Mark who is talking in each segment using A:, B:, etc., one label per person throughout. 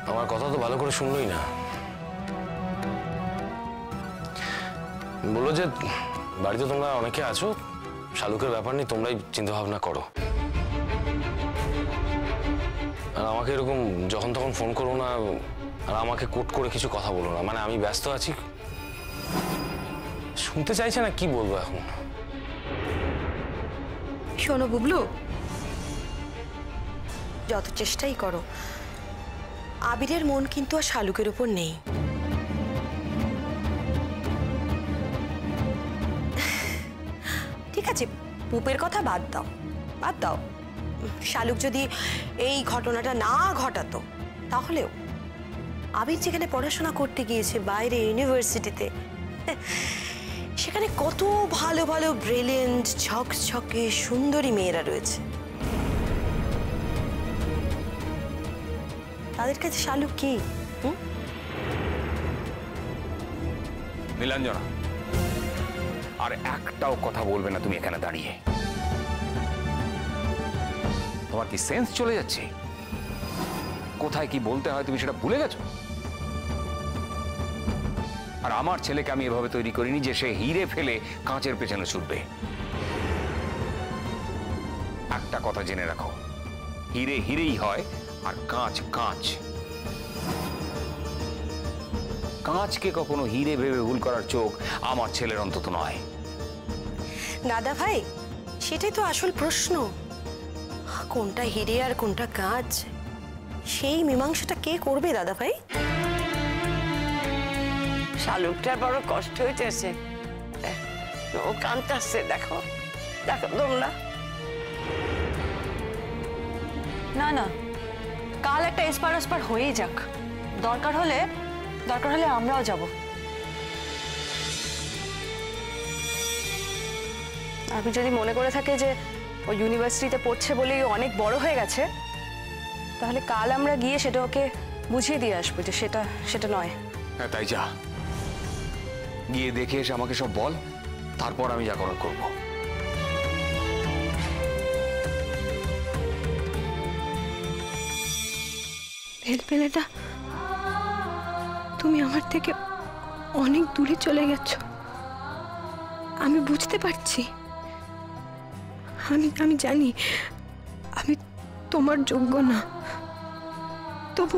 A: আমার কথা তো ভালো করে শুনলই না। বললো যে বাড়িতে তোমরা অনেকে আছো, শালুকের ব্যাপার নিয়ে তোমরাই চিন্তা ভাবনা করো, আর আমাকে এরকম যখন তখন ফোন করো না, আর আমাকে কোট করে কিছু কথা বলো না। মানে আমি ব্যস্ত আছি, শুনতে চাইছে না, কি বলবো এখন।
B: শোনো বুবলু, যত চেষ্টাই করো, আবিরের মন কিন্তু আর শালুকের উপর নেই। ঠিক আছে, পুপের কথা বাদ দাও, বাদ দাও। শালুক যদি এই ঘটনাটা না ঘটাতো, তাহলেও আবির যেখানে পড়াশোনা করতে গিয়েছে বাইরে ইউনিভার্সিটিতে, সেখানে কত ভালো ভালো ব্রিলিয়েন্ট ঝকঝকে সুন্দরী মেয়েরা রয়েছে, তাদের কাছে শালুক কি?
C: নীলাঞ্জনা, আর একটাও কথা বলবে না তুমি এখানে দাঁড়িয়ে। তোমার কি সেন্স চলে যাচ্ছে? কোথায় কি বলতে হয় তুমি সেটা ভুলে গেছো? আর আমার ছেলেকে আমি এভাবে তৈরি করিনি যে সে হিরে ফেলে কাঁচের পেছনে ছুটবে। একটা কথা জেনে রাখো, হিরে হিরেই হয় আর কাঁচ কাঁচ। কাঁচকে কখনো হিরে ভেবে ভুল করার চোখ আমার ছেলের অন্তত নয়।
B: দাদা ভাই, সেটাই তো আসল প্রশ্ন, কোনটা হিরে আর কোনটা কাঁচ, সেই মীমাংসাটা কে করবে দাদা ভাই?
D: শালুকটার বড় কষ্ট হইতেছে, ও কাঁদতেছে, দেখো দেখো তোমরা।
E: না না, কাল একটা এসপার ওসপার হয়েই যাক, দরকার হলে আমরাও যাব। আপনি যদি মনে করে থাকে যে ও ইউনিভার্সিটিতে পড়ছে বলেই অনেক বড় হয়ে গেছে, তাহলে কাল আমরা গিয়ে সেটা ওকে বুঝিয়ে দিয়ে আসবো যে সেটা নয়।
C: হ্যাঁ, তাই যা, গিয়ে দেখে এসে আমাকে সব বল, তারপর আমি যা করার করবো।
F: ভেলভেলেটা, তুমি আমার থেকে অনেক দূরে চলে গেছো, আমি বুঝতে পারছি। আমি জানি আমি তোমার যোগ্য না, তবু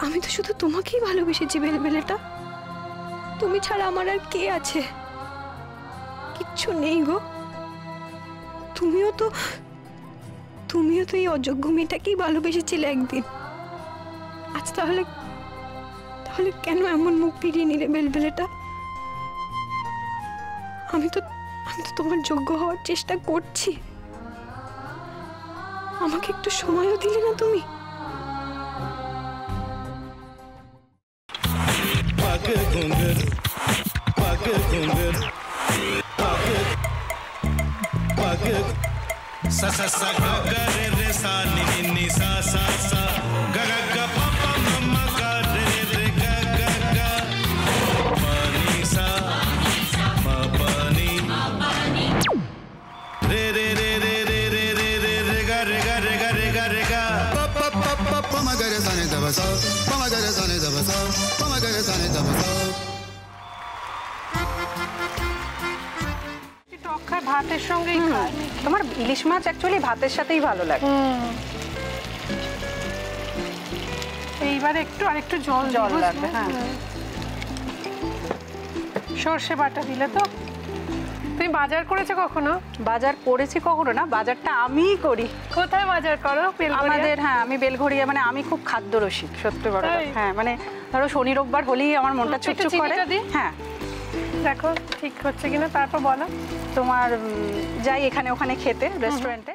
F: আমি তো শুধু তোমাকেই ভালোবেসেছি ভেলভেলেটা। তুমি ছাড়া আমার আর কে আছে? কিচ্ছু নেই গো। তুমিও তো এই অযোগ্য মেয়েটাকেই ভালোবেসেছিলে একদিন। আজ তাহলে কেন এমন মুখ ফিরিয়ে নিলে ভেলভেলেটা? আমি তো তোমার যোগ্য হওয়ার চেষ্টা করছি, আমাকে একটু সময়ও দিলে না তুমি?
G: sa sa sa ga ga re re sa ni ni ni sa sa sa ga ga ga pa pa ma ma ga re re ga ga ga pa ni sa ma pa ni re re re re re re re re re ga re ga re ga re ga re ga pa pa pa pa pa ma ga re sa ni da ba sa pa ma ga re sa ni da ba sa pa ma ga re sa ni da ba sa।
H: ভাতের সঙ্গেই খায়। তোমার ইলিশ মাছ actually ভাতের সাথেই ভালো লাগে। এইবার আরেকটু জল লাগবে। হ্যাঁ, সর্ষে বাটা দিলে তো। তুমি বাজার করেছো কখনো? বাজার করেছি কখনো না, বাজারটা আমিই করি। কোথায় বাজার করো? আমাদের, হ্যাঁ, আমি বেলঘড়িয়া, মানে আমি খুব খাদ্য রসিক, সত্যি বড়। হ্যাঁ, মানে ধরো শনি রোববার হলেই আমার মনটা চুপচুপ করে। হ্যাঁ, দেখো ঠিক হচ্ছে কিনা, তারপর বলো। তোমার যাই এখানে ওখানে খেতে, রেস্টুরেন্টে।